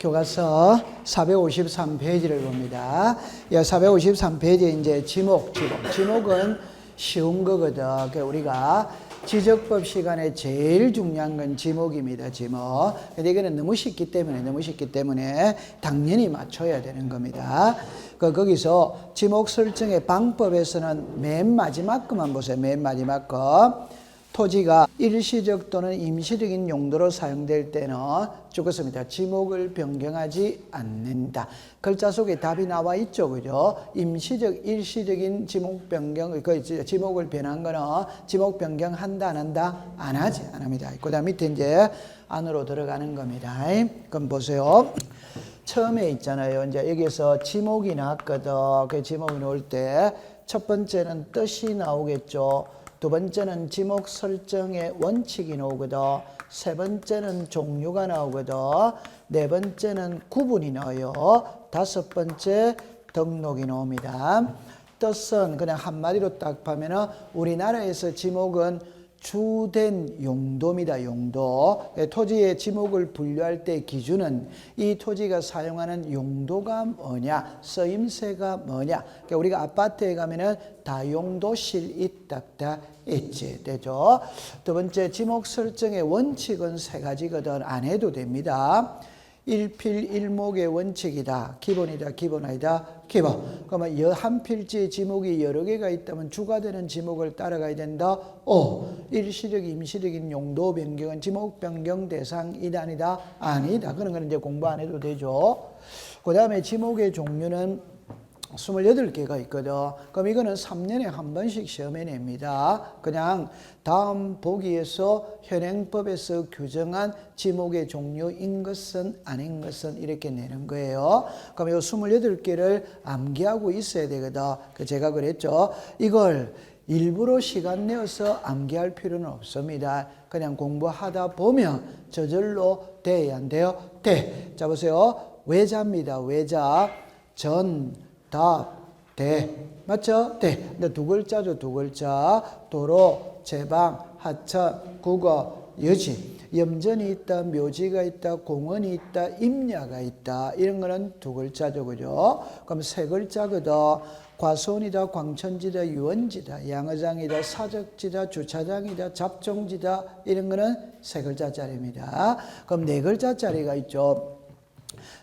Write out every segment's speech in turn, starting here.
교과서 453페이지를 봅니다. 453페이지에 이제 지목은 쉬운 거거든. 우리가 지적법 시간에 제일 중요한 건 지목입니다. 지목. 근데 이거는 너무 쉽기 때문에 당연히 맞춰야 되는 겁니다. 거기서 지목 설정의 방법에서는 맨 마지막 것만 보세요. 맨 마지막 거. 토지가 일시적 또는 임시적인 용도로 사용될 때는 죽었습니다. 지목을 변경하지 않는다. 글자 속에 답이 나와 있죠. 그죠? 임시적, 일시적인 지목 변경, 지목을 변한 거는 지목 변경한다, 안 한다? 안 하지, 안 합니다. 그 다음 밑에 이제 안으로 들어가는 겁니다. 그럼 보세요. 처음에 있잖아요. 이제 여기서 지목이 나왔거든. 그 지목이 나올 때 첫 번째는 뜻이 나오겠죠. 두 번째는 지목 설정의 원칙이 나오거든. 세 번째는 종류가 나오거든. 네 번째는 구분이 나와요. 다섯 번째 등록이 나옵니다. 뜻은 그냥 한마디로 딱 하면은 우리나라에서 지목은 주된 용도입니다. 용도. 토지의 지목을 분류할 때 기준은 이 토지가 사용하는 용도가 뭐냐, 쓰임새가 뭐냐. 그러니까 우리가 아파트에 가면은 다용도실 있다 있지, 되죠. 두 번째, 지목 설정의 원칙은 세 가지거든. 안 해도 됩니다. 일필일목의 원칙이다. 기본이다. 기본 아니다. 기본. 그러면 한 필지의 지목이 여러 개가 있다면 주가 되는 지목을 따라가야 된다. 일시적, 임시적인 용도 변경은 지목 변경 대상이다. 아니다. 아니다. 그런 거는 이제 공부 안 해도 되죠. 그 다음에 지목의 종류는 28개가 있거든. 그럼 이거는 3년에 한 번씩 시험에 냅니다. 그냥 다음 보기에서 현행법에서 규정한 지목의 종류인 것은 아닌 것은 이렇게 내는 거예요. 그럼 이 28개를 암기하고 있어야 되거든. 제가 그랬죠. 이걸 일부러 시간 내어서 암기할 필요는 없습니다. 그냥 공부하다 보면 저절로 돼야 안 돼요? 돼. 자 보세요. 외자입니다. 외자. 답, 대. 맞죠? 대. 근데 두 글자죠, 두 글자. 도로, 제방, 하천, 국어, 여지. 염전이 있다, 묘지가 있다, 공원이 있다, 임야가 있다. 이런 거는 두 글자죠, 그죠? 그럼 세 글자거든. 과수원이다, 광천지다, 유원지다, 양어장이다, 사적지다, 주차장이다, 잡종지다. 이런 거는 세 글자짜리입니다. 그럼 네 글자짜리가 있죠.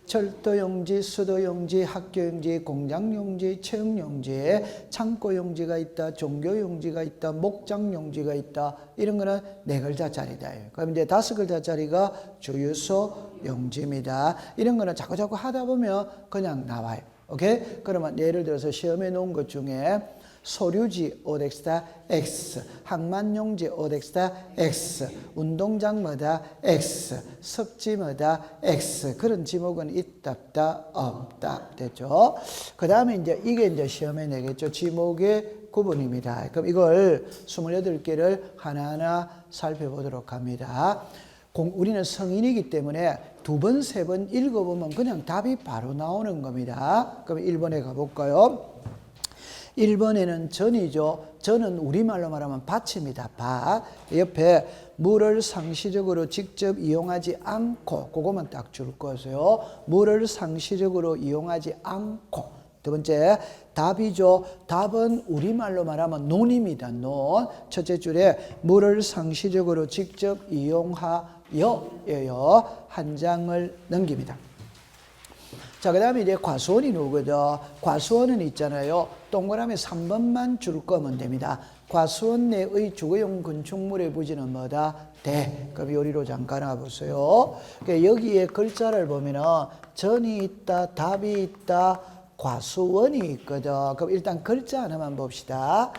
철도용지, 수도용지, 학교용지, 공장용지, 체육용지, 창고용지가 있다, 종교용지가 있다, 목장용지가 있다. 이런 거는 네 글자짜리다. 그럼 이제 다섯 글자짜리가 주유소 용지입니다. 이런 거는 자꾸 하다 보면 그냥 나와요. 오케이? 그러면 예를 들어서 시험에 놓은 것 중에 소류지 오덱스다 X, 항만용지 오덱스다 X, 운동장마다 X, 습지마다 X. 그런 지목은 있다, 없다. 됐죠? 그 다음에 이게 이제 시험에 내겠죠. 지목의 구분입니다. 그럼 이걸 28개를 하나하나 살펴보도록 합니다. 우리는 성인이기 때문에 두 번, 세 번 읽어보면 그냥 답이 바로 나오는 겁니다. 그럼 1번에 가볼까요? 1번에는 전이죠. 전은 우리말로 말하면 밭입니다. 밭. 옆에 물을 상시적으로 직접 이용하지 않고, 그거만 딱 줄 거세요. 물을 상시적으로 이용하지 않고. 두 번째, 답이죠. 답은 우리말로 말하면 논입니다. 논. 첫째 줄에 물을 상시적으로 직접 이용하여예요. 한 장을 넘깁니다. 자, 그 다음에 이제 과수원이 나오거든. 과수원은 있잖아요. 동그라미 3번만 줄 거면 됩니다. 과수원 내의 주거용 건축물의 부지는 뭐다? 대. 그럼 요리로 잠깐 와보세요. 여기에 글자를 보면은 전이 있다, 답이 있다, 과수원이 있거든. 그럼 일단 글자 하나만 봅시다.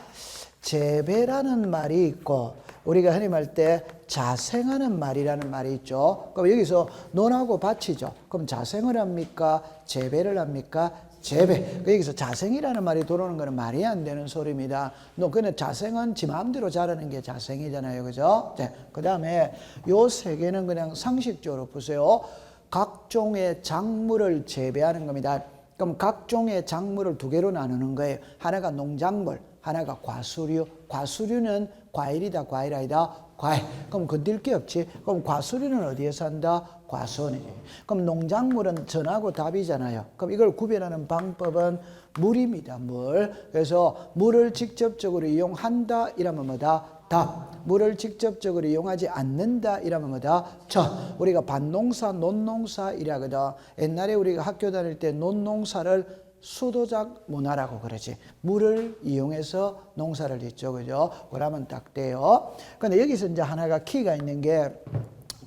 재배라는 말이 있고, 우리가 흔히 말 때 자생하는 말이라는 말이 있죠. 그럼 여기서 논하고 밭이죠. 그럼 자생을 합니까? 재배를 합니까? 재배. 여기서 자생이라는 말이 들어오는 거는 말이 안 되는 소리입니다. 근데 자생은 지 마음대로 자라는 게 자생이잖아요. 그죠? 네. 그 다음에 요 세 개는 그냥 상식적으로 보세요. 각종의 작물을 재배하는 겁니다. 그럼 각종의 작물을 두 개로 나누는 거예요. 하나가 농작물, 하나가 과수류. 과수류는 과일이다, 과일 아니다? 과일. 그럼 건들 게 없지. 그럼 과수류는 어디에 산다? 과수원이지. 그럼 농작물은 전하고 답이잖아요. 그럼 이걸 구별하는 방법은 물입니다. 물. 그래서 물을 직접적으로 이용한다 이러면 뭐다? 답. 물을 직접적으로 이용하지 않는다 이러면 뭐다? 저. 우리가 밭농사, 논농사 이라거든. 옛날에 우리가 학교 다닐 때 논농사를 수도작 문화라고 그러지. 물을 이용해서 농사를 짓죠. 그죠? 그러면 딱 돼요. 근데 여기서 이제 하나가 키가 있는 게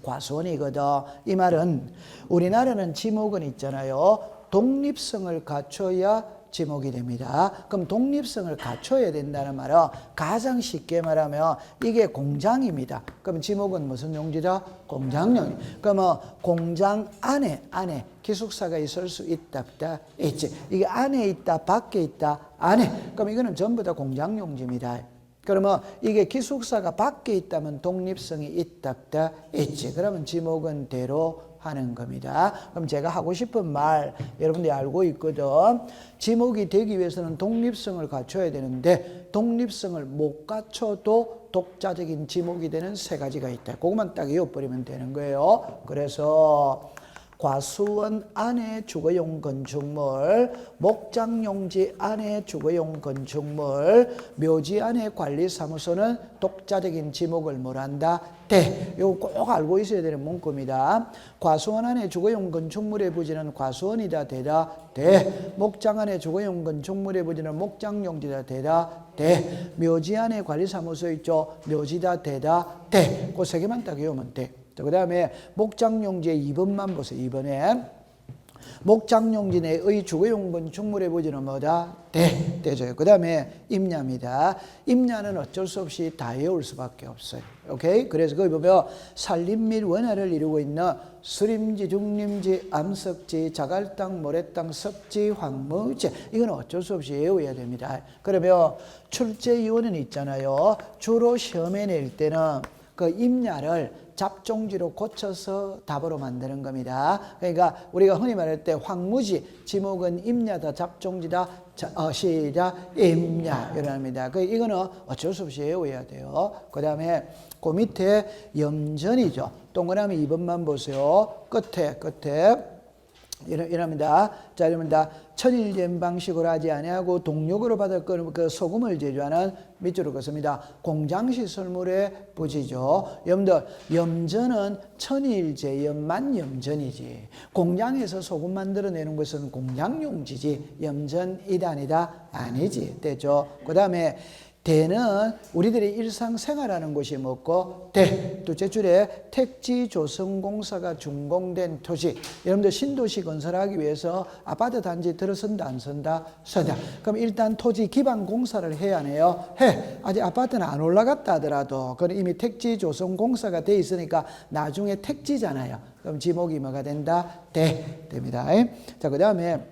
과수원이거든. 이 말은 우리나라는 지목은 있잖아요. 독립성을 갖춰야 지목이 됩니다. 그럼 독립성을 갖춰야 된다는 말은 가장 쉽게 말하면 이게 공장입니다. 그럼 지목은 무슨 용지다? 공장용. 그러면 공장 안에 기숙사가 있을 수 있다, 있지. 이게 안에 있다, 밖에 있다, 안에. 그럼 이거는 전부 다 공장용지입니다. 그러면 이게 기숙사가 밖에 있다면 독립성이 있다, 있지. 그러면 지목은 대로 하는 겁니다. 그럼 제가 하고 싶은 말 여러분들이 알고 있거든. 지목이 되기 위해서는 독립성을 갖춰야 되는데 독립성을 못 갖춰도 독자적인 지목이 되는 세 가지가 있다. 그것만 딱 이어버리면 되는 거예요. 그래서 과수원 안에 주거용 건축물, 목장용지 안에 주거용 건축물, 묘지 안에 관리사무소는 독자적인 지목을 뭐란다? 대. 이거 꼭 알고 있어야 되는 문구입니다. 과수원 안에 주거용 건축물의 부지는 과수원이다 대다 대. 목장 안에 주거용 건축물의 부지는 목장용지다 대다 대. 묘지 안에 관리사무소 있죠? 묘지다 대다 대. 그 세 개만 딱 외우면 돼. 그 다음에 목장용지의 2번만 보세요. 2번에 목장용지 내의 주거용 건축물의 부지는 뭐다? 대죠. 그 다음에 임야입니다. 임야는 어쩔 수 없이 다 외울 수밖에 없어요. 오케이? 그래서 거기 보면 산림 및 원화를 이루고 있는 수림지, 중림지, 암석지, 자갈땅, 모래땅, 섭지, 황무지, 이건 어쩔 수 없이 외워야 됩니다. 그러면 출제위원은 있잖아요. 주로 시험에 낼 때는 그 임야를 잡종지로 고쳐서 답으로 만드는 겁니다. 그러니까 우리가 흔히 말할 때 황무지, 지목은 임야다, 잡종지다, 시작, 임야 이랍니다. 이거는 어쩔 수 없이 외워야 돼요. 그 다음에 그 밑에 염전이죠. 동그라미 2번만 보세요. 끝에 이랍니다. 자, 이랍니다. 천일염 방식으로 하지 아니하고 동력으로 받을 그 소금을 제조하는 밑줄을 긋습니다. 공장시설물의 부지죠. 여러분들, 염전은 천일제염만 염전이지. 공장에서 소금 만들어내는 것은 공장용지지. 염전 이단이다 아니지. 됐죠? 그 다음에 대는 우리들이 일상생활하는 곳이 뭐고? 대. 둘째 줄에 택지조성공사가 준공된 토지. 여러분들 신도시 건설하기 위해서 아파트 단지 들어선다 안 선다? 선다. 그럼 일단 토지 기반 공사를 해야 하네요. 해. 아직 아파트는 안 올라갔다 하더라도 그건 이미 택지조성공사가 돼 있으니까 나중에 택지잖아요. 그럼 지목이 뭐가 된다? 대. 됩니다. 자, 그 다음에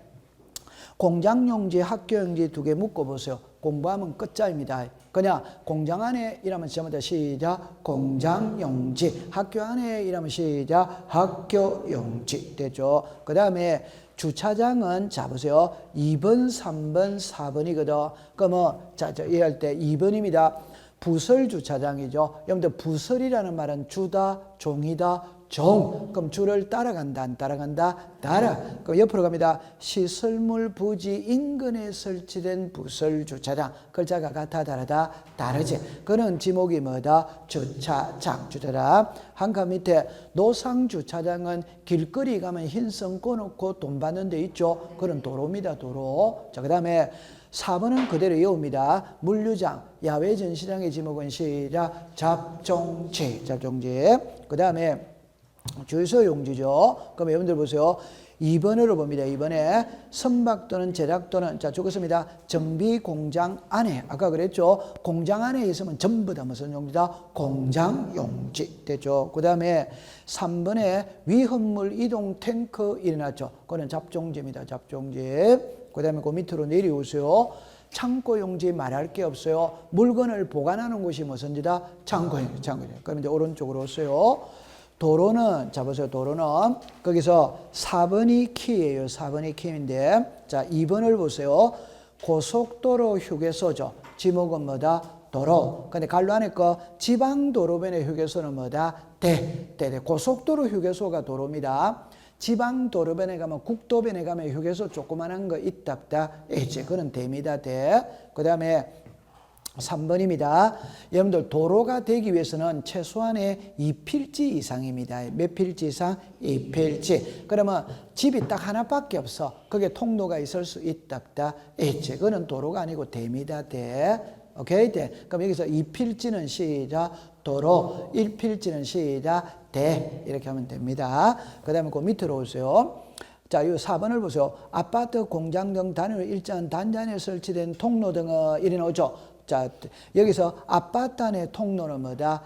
공장용지, 학교용지 두 개 묶어보세요. 공부하면 끝자입니다. 그냥 공장 안에 이라면 시작합니다. 시작. 공장용지. 학교 안에 이라면 시작. 학교용지. 됐죠? 그 다음에 주차장은 자 보세요. 2번, 3번, 4번이거든. 그러면 이해할 때 2번입니다. 부설 주차장이죠. 여러분들 부설이라는 말은 주다, 종이다, 종. 그럼 주를 따라간다, 안 따라간다? 따라. 그럼 옆으로 갑니다. 시설물 부지 인근에 설치된 부설 주차장. 글자가 같아, 다르다? 다르지. 그는 지목이 뭐다? 주차장. 한 칸 밑에 노상 주차장은 길거리 가면 흰선 꺼놓고 돈 받는 데 있죠. 그런 도로입니다, 도로. 자, 그 다음에 4번은 그대로 외웁니다. 물류장, 야외 전시장의 지목은 시작. 잡종지. 그 다음에 주유소용지죠. 그럼 여러분들 보세요. 2번으로 봅니다. 2번에 선박 또는 제작 또는 자 적었습니다. 정비 공장 안에 아까 그랬죠. 공장 안에 있으면 전부 다 무슨 용지다? 공장용지 됐죠. 그 다음에 3번에 위험물 이동 탱크 일어났죠. 그거는 잡종지입니다. 잡종지. 그 다음에 그 밑으로 내려오세요. 창고용지 말할 게 없어요. 물건을 보관하는 곳이 무슨지다? 창고용지. 그럼 이제 오른쪽으로 오세요. 도로는, 자 보세요. 도로는 거기서 4번이 키예요. 4번이 키인데 자 2번을 보세요. 고속도로 휴게소죠. 지목은 뭐다? 도로. 근데 갈로 안에 거 지방도로변의 휴게소는 뭐다? 고속도로 휴게소가 도로입니다. 지방도로변에 가면 국도변에 가면 휴게소 조그만한 거 있답다. 그거는 대입니다. 그 다음에 3번입니다. 여러분들 도로가 되기 위해서는 최소한의 2필지 이상입니다. 몇 필지 이상? 2필지. 그러면 집이 딱 하나밖에 없어. 거기에 통로가 있을 수 있답다. 그거는 도로가 아니고 대입니다. 오케이? 그럼 여기서 2필지는 시작 도로, 1필지는 시작 대 이렇게 하면 됩니다. 그 다음에 그 밑으로 오세요. 자, 이 4번을 보세요. 아파트, 공장 등 단위로 일정한 단지안에 설치된 통로 등은 이래 나오죠. 자, 여기서 아파트 안의 통로는 뭐다?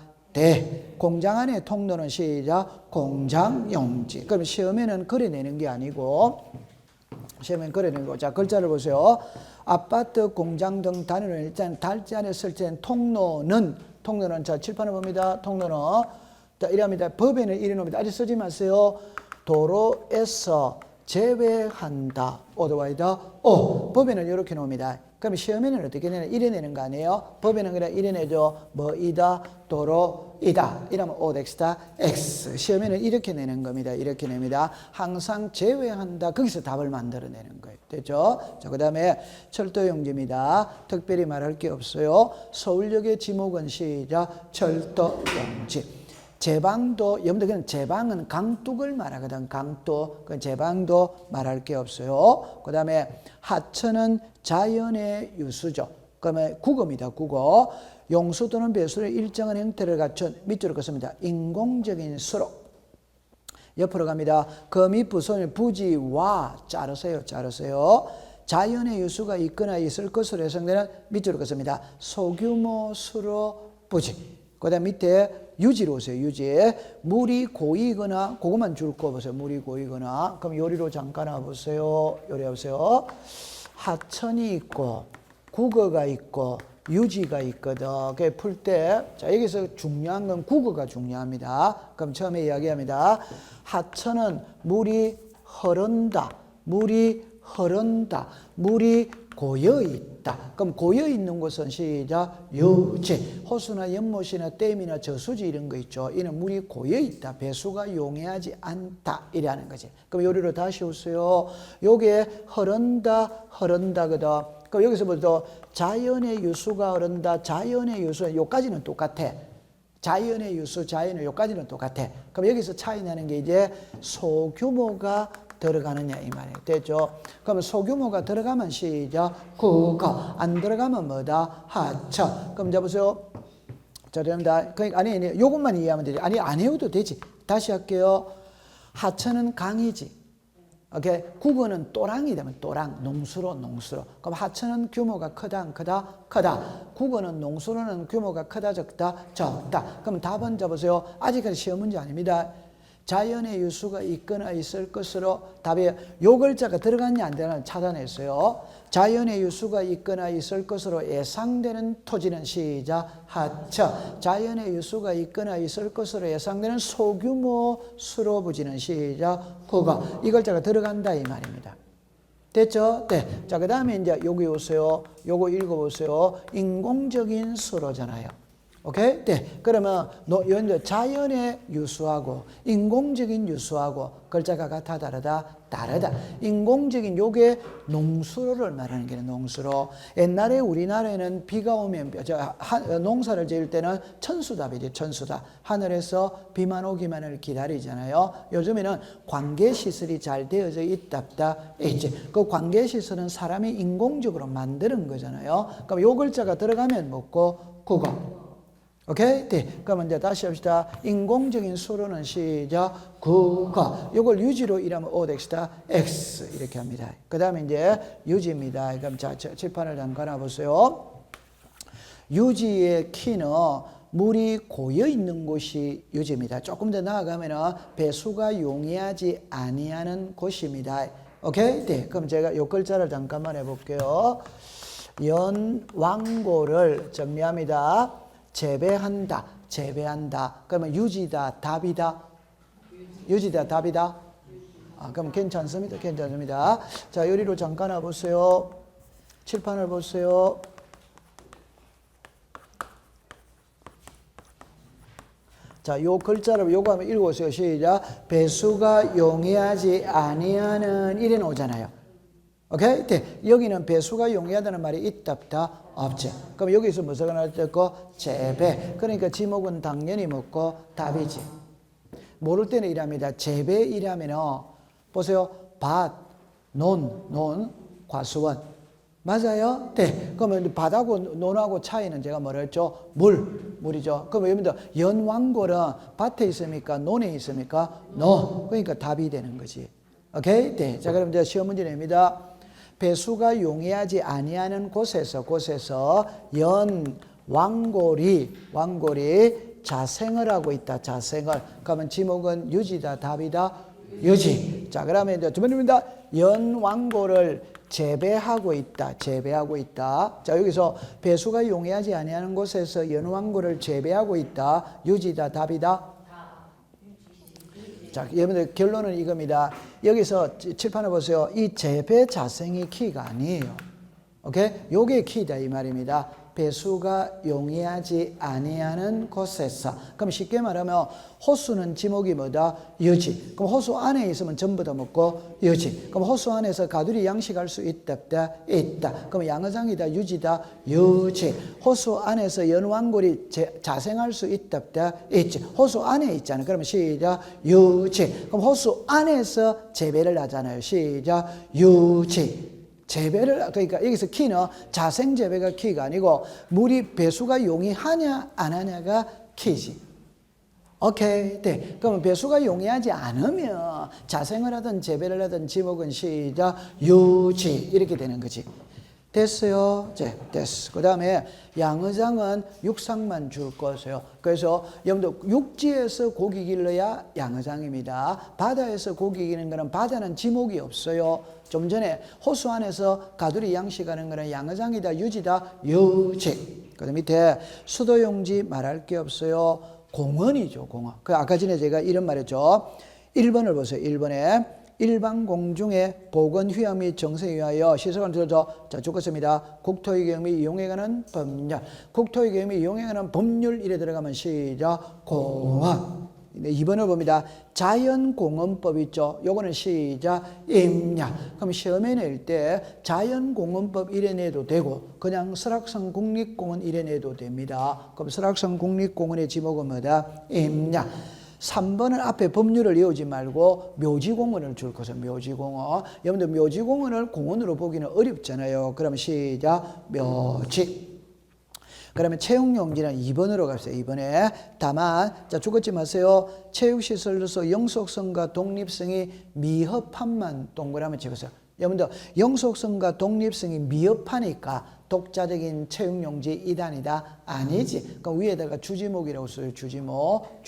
공장 안의 통로는 시작 공장용지. 그럼 시험에는 그려내는 게 아니고 시험에는 그려내는 거. 자, 글자를 보세요. 아파트, 공장 등 단위로 일단 단지 안에 설치된 통로는 자, 칠판을 봅니다. 통로는 자, 이랍니다. 법에는 이래 놓습니다. 아직 쓰지 마세요. 도로에서 제외한다. 오더와이더 법에는 이렇게 놓습니다. 그럼 시험에는 어떻게 내냐? 이래 내는 거 아니에요? 법에는 그냥 이래 내죠. 뭐이다, 도로이다. 이러면 오덱스다, X. 시험에는 이렇게 내는 겁니다. 이렇게 냅니다. 항상 제외한다. 거기서 답을 만들어내는 거예요. 됐죠? 자, 그 다음에 철도용지입니다. 특별히 말할 게 없어요. 서울역의 지목은 시작 철도용지. 제방도, 여러분들 그냥 제방은 강둑을 말하거든. 강둑. 그 제방도 말할 게 없어요. 그 다음에 하천은 자연의 유수죠. 그러면 국어입니다. 국어. 용수 또는 배수의 일정한 형태를 갖춘 밑줄을 긋습니다. 인공적인 수로. 옆으로 갑니다. 그 밑 부손을 부지와 자르세요. 자연의 유수가 있거나 있을 것으로 예상되는 밑줄을 긋습니다. 소규모 수로 부지. 그 다음 밑에 유지로 오세요. 유지. 물이 고이거나 그것만 줄 거 보세요. 물이 고이거나. 그럼 요리로 잠깐 와보세요. 요리 와보세요. 하천이 있고 국어가 있고 유지가 있거든. 그게 풀 때, 자, 여기서 중요한 건 국어가 중요합니다. 그럼 처음에 이야기합니다. 하천은 물이 흐른다. 물이 고여있다. 그럼 고여있는 곳은 시작 유지. 호수나 연못이나 댐이나 저수지 이런 거 있죠. 이는 물이 고여있다. 배수가 용이하지 않다. 이라는 거지. 그럼 요리로 다시 오세요. 요게 흐른다거든. 그럼 여기서부터 자연의 유수가 흐른다. 자연의 유수 요까지는 똑같아. 자연의 유수, 자연의 요까지는 똑같아. 그럼 여기서 차이 나는 게 이제 소규모가 들어가느냐 이 말이에요. 됐죠? 그러면 소규모가 들어가면 시작 국어, 안 들어가면 뭐다? 하천. 그럼 이제 보세요. 자, 됩니다. 그러니까 아니 요것만 이해하면 되지. 아니 안 해도 되지. 다시 할게요. 하천은 강이지. 오케이. 국어는 또랑이 되면 또랑, 농수로. 그럼 하천은 규모가 크다. 국어는 농수로는 규모가 크다, 적다. 그럼 답은 잡으세요. 아직까지 시험 문제 아닙니다. 자연의 유수가 있거나 있을 것으로 답이 요 글자가 들어갔냐 안 들어갔냐 찾아냈어요. 자연의 유수가 있거나 있을 것으로 예상되는 토지는 시작 하천. 자연의 유수가 있거나 있을 것으로 예상되는 소규모 수로 부지는 시작 국어. 이 글자가 들어간다 이 말입니다. 됐죠? 네. 자, 그 다음에 이제 여기 오세요. 요거 읽어보세요. 인공적인 수로잖아요. 오케이? 네. 그러면 자연의 유수하고 인공적인 유수하고 글자가 같아 다르다. 인공적인 요게 농수로를 말하는 게 농수로. 옛날에 우리나라에는 비가 오면 농사를 지을 때는 천수답이지. 천수답. 하늘에서 비만 오기만을 기다리잖아요. 요즘에는 관계시설이 잘 되어져 있답다. 그 관계시설은 사람이 인공적으로 만드는 거잖아요. 그럼 요 글자가 들어가면 뭐고 국어. 오케이? 네. 그러면 이제 다시 합시다. 인공적인 수로는 시작 국어. 이걸 유지로 일하면 오덱스다 X 이렇게 합니다. 그 다음에 이제 유지입니다. 그럼 자, 칠판을 잠깐 보세요. 유지의 키는 물이 고여 있는 곳이 유지입니다. 조금 더 나아가면은 배수가 용이하지 아니하는 곳입니다. 오케이? 네. 그럼 제가 요 글자를 잠깐만 해볼게요. 연왕고를 정리합니다. 재배한다. 그러면 유지다, 답이다. 유지다, 답이다. 그럼 괜찮습니다. 자, 요리로 잠깐 와보세요. 칠판을 보세요. 자, 요 글자를 요거 한번 읽어보세요. 시작. 배수가 용이하지 아니하는 이래 나오잖아요. 오케이? 네. 여기는 배수가 용이하다는 말이 있다 없다? 없지. 그럼 여기서 무슨 하나 듣고 재배. 그러니까 지목은 당연히 먹고 답이지. 모를 때는 이랍니다. 재배 이라면은 보세요. 밭, 논, 과수원. 맞아요? 네. 그러면 밭하고 논하고 차이는 제가 뭐라 했죠? 물이죠. 그러면 여러분들 연왕골은 밭에 있습니까? 논에 있습니까? 논. 그러니까 답이 되는 거지. 오케이? 네. 자, 그럼 이제 시험 문제 냅니다. 배수가 용이하지 아니하는 곳에서 연왕골이 자생을 하고 있다. 자생을. 그러면 지목은 유지다. 답이다. 유지. 자, 그러면 이제 두 번째입니다. 연왕골을 재배하고 있다. 자, 여기서 배수가 용이하지 아니하는 곳에서 연왕골을 재배하고 있다. 유지다. 답이다. 자, 여러분들 결론은 이겁니다. 여기서 칠판을 보세요. 이 재배 자생이 키가 아니에요. 오케이? 요게 키다 이 말입니다. 배수가 용이하지 아니하는 곳에서. 그럼 쉽게 말하면 호수는 지목이 뭐다? 유지. 그럼 호수 안에 있으면 전부 다 먹고 유지. 그럼 호수 안에서 가두리 양식할 수 있다 없다? 있다. 그럼 양어장이다 유지다? 유지. 호수 안에서 연왕골이 자생할 수 있다 없다? 있지. 호수 안에 있잖아요. 그러면 시작. 유지. 그럼 호수 안에서 재배를 하잖아요. 시작. 유지. 재배를, 그러니까 여기서 키는 자생 재배가 키가 아니고 물이 배수가 용이하냐 안 하냐가 키지. 오케이. 네. 그러면 배수가 용이하지 않으면 자생을 하든 재배를 하든 지목은 시작 유지 이렇게 되는 거지. 됐어요? 네, 됐어. 그 다음에 양어장은 육상만 줄 것이에요. 그래서 여러분들 육지에서 고기 길러야 양어장입니다. 바다에서 고기 기르는 거는 바다는 지목이 없어요. 좀 전에 호수 안에서 가두리 양식하는 거는 양어장이다, 유지다, 유지. 그 다음 밑에 수도용지 말할 게 없어요. 공원이죠, 공원. 그 아까 전에 제가 이런 말했죠. 1번을 보세요. 1번에 일반 공중의 보건 휴양 및 정세에 의하여 시설관 들어줘. 자, 죽었습니다. 국토의 계획 및 이용에 관한 법률. 국토의 계획 및 이용에 관한 법률 이래 들어가면 시작 공원. 2번을 봅니다. 자연공원법 있죠. 요거는 시작 임야. 그럼 시험에 낼 때 자연공원법 이래 내도 되고 그냥 설악산 국립공원 이래 내도 됩니다. 그럼 설악산 국립공원의 지목은 뭐다? 임야. 3번은 앞에 법률을 외우지 말고 묘지공원을 줄 것은 묘지공원. 여러분들 묘지공원을 공원으로 보기는 어렵잖아요. 그러면 시작 묘지. 그러면 체육용지는 2번으로 갑시다. 2번에 다만 자 죽었지 마세요. 체육시설로서 영속성과 독립성이 미흡한만 동그라미 집으세요. 여러분들 영속성과 독립성이 미흡하니까 독자적인 체육용지 2단이다? 아니지. 그럼 위에다가 주지목이라고 써요. 주지목.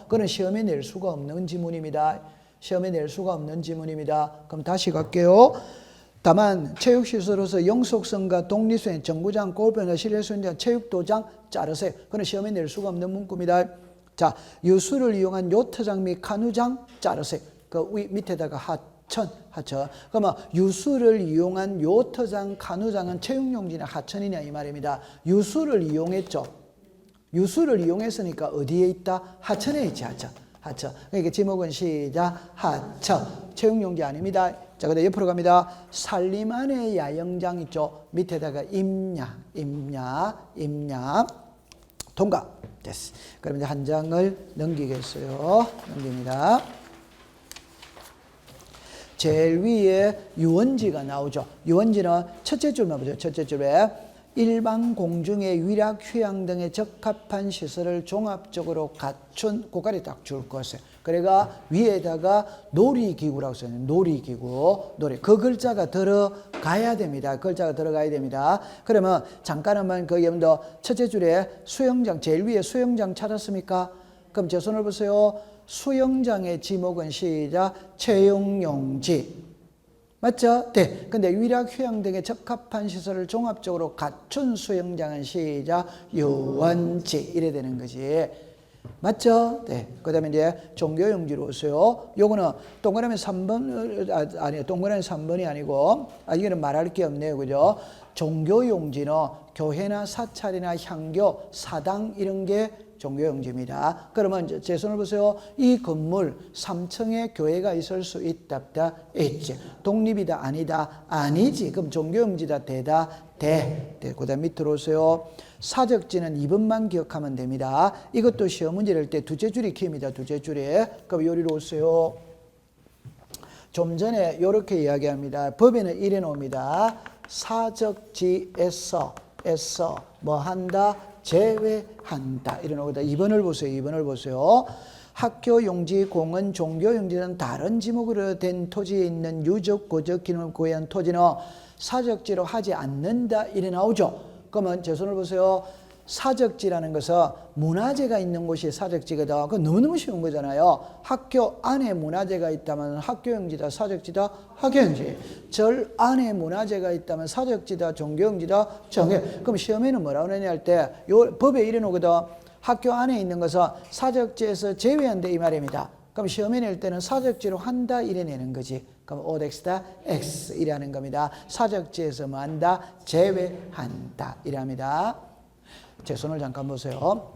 그건 시험에 낼 수가 없는 지문입니다. 시험에 낼 수가 없는 지문입니다. 그럼 다시 갈게요. 다만 체육시설로서 영속성과 독립성의 정구장, 골프장, 실내수영장, 체육도장 자르세요. 그건 시험에 낼 수가 없는 문구입니다. 자, 유수를 이용한 요트장 및 카누장 자르세요. 그 밑에다가 하천. 그러면 유수를 이용한 요트장, 카누장은 체육용지냐 하천이냐 이 말입니다. 유수를 이용했죠. 유수를 이용했으니까 어디에 있다? 하천에 있지. 하천. 그러니까 지목은 시작 하천. 체육용지 아닙니다. 자, 그다음 옆으로 갑니다. 산림안의 야영장 있죠. 밑에다가 임야. 통과. 됐어. 그럼 이제 한 장을 넘기겠어요. 넘깁니다. 제일 위에 유원지가 나오죠. 유원지는 첫째 줄만 보죠. 첫째 줄에 일반 공중의 위락, 휴양 등에 적합한 시설을 종합적으로 갖춘 고가리 딱 줄 것이에요. 그래가 위에다가 놀이기구라고 써요. 놀이기구. 그 글자가 들어가야 됩니다. 그러면 잠깐만 그 여러분들 첫째 줄에 수영장, 제일 위에 수영장 찾았습니까? 그럼 제 손을 보세요. 수영장의 지목은 시작 체육용지. 맞죠? 네. 근데 위락 휴양 등에 적합한 시설을 종합적으로 갖춘 수영장은 시작 유원지. 이래 되는 거지. 맞죠? 네. 그 다음에 이제 종교용지로 오세요. 요거는 동그라미 3번, 아니요. 동그라미 3번이 아니고, 이거는 말할 게 없네요. 그죠? 종교용지는 교회나 사찰이나 향교, 사당 이런 게 종교용지입니다. 그러면 이제 제 손을 보세요. 이 건물 3층에 교회가 있을 수 있다, 있지. 독립이다, 아니다, 아니지. 그럼 종교용지다, 되다, 돼. 그 다음 밑으로 오세요. 사적지는 2번만 기억하면 됩니다. 이것도 시험 문제 낼 때 두째 줄이 키입니다. 두째 줄이. 그럼 요리로 오세요. 좀 전에 이렇게 이야기합니다. 법에는 이래 놓습니다. 사적지에서 뭐 한다? 제외한다. 이래 놓거든. 2번을 보세요. 2번을 보세요. 학교 용지, 공원, 종교 용지는 다른 지목으로 된 토지에 있는 유적, 고적, 기능을 구한 토지는 사적지로 하지 않는다. 이래 나오죠. 그러면 제 손을 보세요. 사적지라는 것은 문화재가 있는 곳이 사적지거든. 그건 너무너무 쉬운 거잖아요. 학교 안에 문화재가 있다면 학교용지다, 사적지다, 학교용지. 절 안에 문화재가 있다면 사적지다, 종교용지다, 정해. 그럼 시험에는 뭐라고 내냐 할 때 요 법에 이래 놓거든. 학교 안에 있는 것은 사적지에서 제외한다 이 말입니다. 그럼 시험에 낼 때는 사적지로 한다 이래 내는 거지. 그럼 OX다 X 이라는 겁니다. 사적지에서 뭐 한다? 제외한다 이랍니다. 제 손을 잠깐 보세요.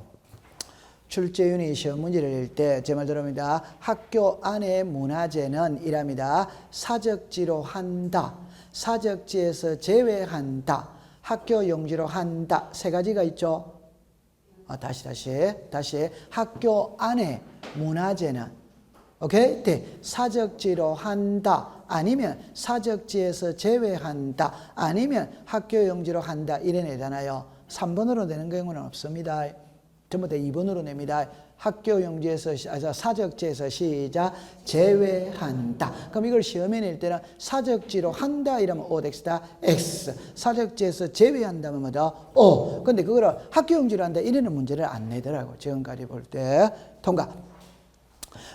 출제윤이 시험 문제를 낼 때 제 말 들어옵니다. 학교 안에 문화재는 이랍니다. 사적지로 한다. 사적지에서 제외한다. 학교 용지로 한다. 세 가지가 있죠. 다시. 학교 안에 문화재는 오케이? 네. 사적지로 한다. 아니면 사적지에서 제외한다. 아니면 학교 용지로 한다. 이래 내잖아요. 3번으로 내는 경우는 없습니다. 전부 다 2번으로 냅니다. 학교 용지에서, 사적지에서 시작, 제외한다. 그럼 이걸 시험에 낼 때는 사적지로 한다 이러면 OX다 X. 사적지에서 제외한다면 뭐다? O. 근데 그거를 학교 용지로 한다 이래는 문제를 안 내더라고. 지금까지 볼 때. 통과.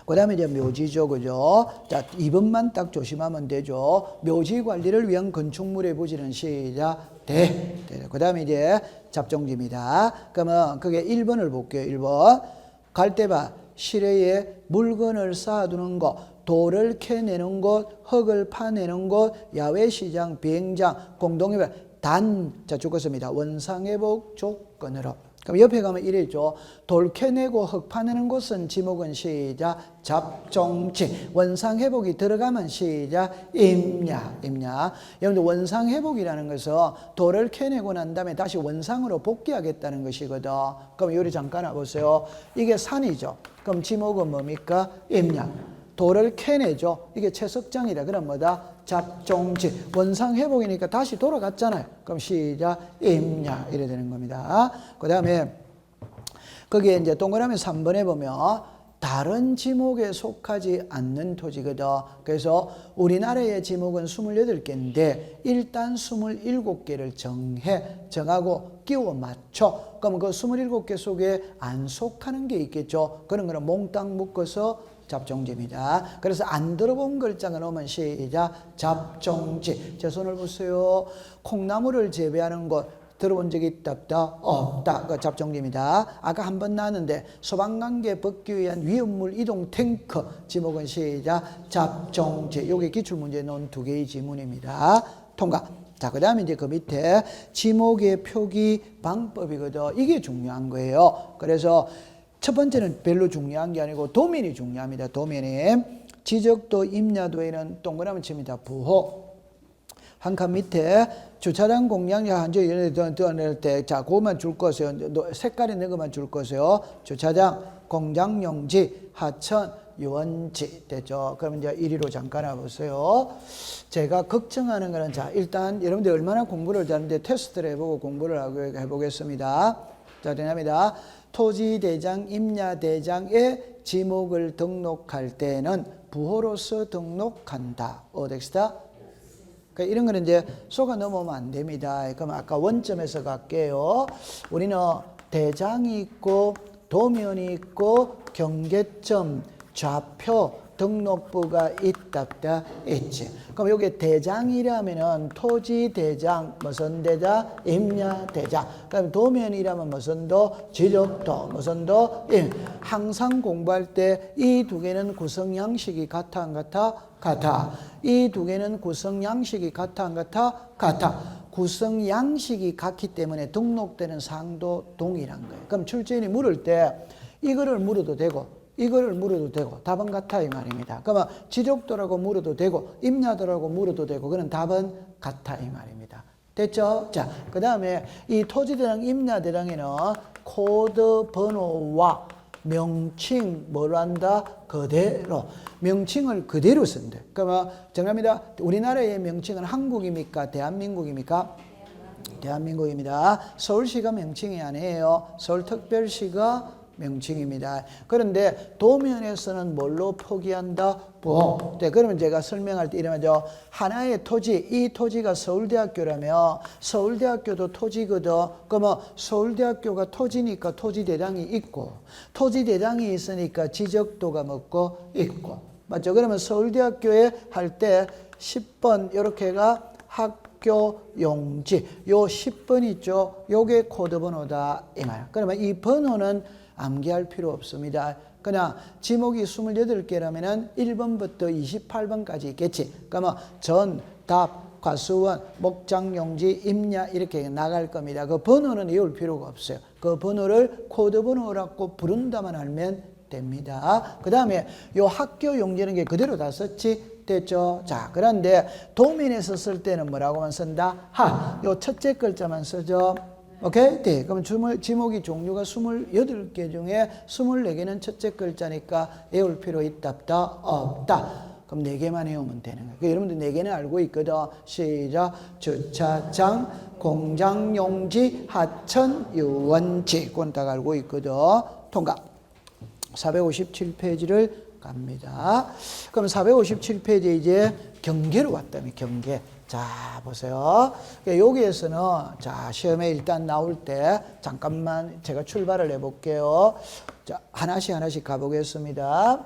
그 다음에 이제 묘지죠. 그죠? 자, 2번만 딱 조심하면 되죠. 묘지 관리를 위한 건축물의 부지는 시작, 대. 그 다음에 이제 잡종지입니다. 그러면 그게 1번을 볼게요. 1번. 갈대밭, 실외에 물건을 쌓아두는 곳, 돌을 캐내는 곳, 흙을 파내는 곳, 야외시장, 비행장, 공동회관, 자, 죽었습니다. 원상회복 조건으로. 그럼 옆에 가면 이래죠. 돌 캐내고 흙 파내는 곳은 지목은 시작, 잡종지. 원상회복이 들어가면 시작, 임야. 여러분들 원상회복이라는 것은 돌을 캐내고 난 다음에 다시 원상으로 복귀하겠다는 것이거든. 그럼 요리 잠깐 와보세요. 이게 산이죠. 그럼 지목은 뭡니까? 임야. 돌을 캐내죠. 이게 채석장이다. 그럼 뭐다? 잡종지. 원상회복이니까 다시 돌아갔잖아요. 그럼 시작, 임야. 이래 되는 겁니다. 그 다음에 거기에 이제 동그라미 3번에 보면 다른 지목에 속하지 않는 토지거든. 그래서 우리나라의 지목은 28개인데 일단 27개를 정하고 끼워 맞춰. 그럼 그 27개 속에 안 속하는 게 있겠죠. 그런 거는 몽땅 묶어서 잡종지입니다. 그래서 안 들어본 글자가 나오면 시작, 잡종지. 제 손을 보세요. 콩나물을 재배하는 곳 들어본 적이 있다, 없다. 그 잡종지입니다. 아까 한 번 나왔는데 소방관계 벗기 위한 위험물 이동 탱크 지목은 시작, 잡종지. 요게 기출문제에 넣은 2개의 지문입니다. 통과. 자, 그 다음에 이제 그 밑에 지목의 표기 방법이거든. 이게 중요한 거예요. 그래서 첫 번째는 별로 중요한 게 아니고 도면이 중요합니다. 도면이. 지적도, 임야도에는 동그라미 칩니다. 부호. 한 칸 밑에 주차장 공략량 한저 연낼 때, 자, 그것만 줄 거세요. 색깔 있는 것만 줄 거세요. 주차장, 공장용지, 하천, 유원지. 됐죠? 그럼 이제 1위로 잠깐 와보세요. 제가 걱정하는 거는, 자, 일단 여러분들 얼마나 공부를 잘하는데 테스트를 해보고 공부를 해보겠습니다. 자, 됩니다. 토지대장, 임야대장에 지목을 등록할 때는 부호로서 등록한다. 어덱스다? 그러니까 이런 거는 이제 속아 넘어오면 안 됩니다. 그럼 아까 원점에서 갈게요. 우리는 대장이 있고 도면이 있고 경계점, 좌표, 등록부가 있다, 있지. 그럼 여기 대장이라면은 토지 대장, 무슨 대장? 임야 대장. 그럼 도면이라면 무슨 도? 지적도, 무슨 도? 항상 공부할 때 이 2개는 구성 양식이 같아, 안 같아? 같아. 이 2개는 구성 양식이 같아, 안 같아? 같아. 구성 양식이 같기 때문에 등록되는 사항도 동일한 거예요. 그럼 출제인이 물을 때 이거를 물어도 되고 이거를 물어도 되고 답은 같아 이 말입니다. 그러면 지적도라고 물어도 되고 임야도라고 물어도 되고 그런 답은 같아 이 말입니다. 됐죠? 자, 그 다음에 이 토지대장 임야대장에는 코드 번호와 명칭 뭘 한다? 그대로 명칭을 그대로 쓴대. 그러면 정답입니다. 우리나라의 명칭은 한국입니까? 대한민국입니까? 대한민국입니다. 서울시가 명칭이 아니에요. 서울특별시가 명칭입니다. 그런데 도면에서는 뭘로 표기한다? 보. 네, 그러면 제가 설명할 때 이러면요. 하나의 토지, 이 토지가 서울대학교라면 서울대학교도 토지거든. 그러면 서울대학교가 토지니까 토지대장이 있고 토지대장이 있으니까 지적도가 먹고 있고. 맞죠? 그러면 서울대학교에 할 때 10번 이렇게가 학교 용지. 요 10번 있죠? 요게 코드 번호다 이 말. 그러면 이 번호는 암기할 필요 없습니다. 그냥 지목이 28개라면 1번부터 28번까지 있겠지. 그러면 전, 답, 과수원, 목장, 용지, 임야 이렇게 나갈 겁니다. 그 번호는 외울 필요가 없어요. 그 번호를 코드 번호라고 부른다만 알면 됩니다. 그 다음에 요 학교 용지는 게 그대로 다 썼지. 됐죠? 자, 그런데 도면에서 쓸 때는 뭐라고만 쓴다? 하. 요 첫째 글자만 쓰죠. 오케이? 네. 그럼 지목이 종류가 28개 중에 24개는 첫째 글자니까 외울 필요 있다, 없다. 그럼 4개만 외우면 되는 거예요. 그러니까 여러분들 4개는 알고 있거든. 시작. 주차장, 공장, 용지, 하천, 유원지. 그건 다 알고 있거든. 통과. 457페이지를 갑니다. 그럼 457페이지에 이제 경계로 왔다며, 경계. 자, 보세요. 여기에서는, 자, 시험에 일단 나올 때, 잠깐만 제가 출발을 해볼게요. 자, 하나씩 가보겠습니다.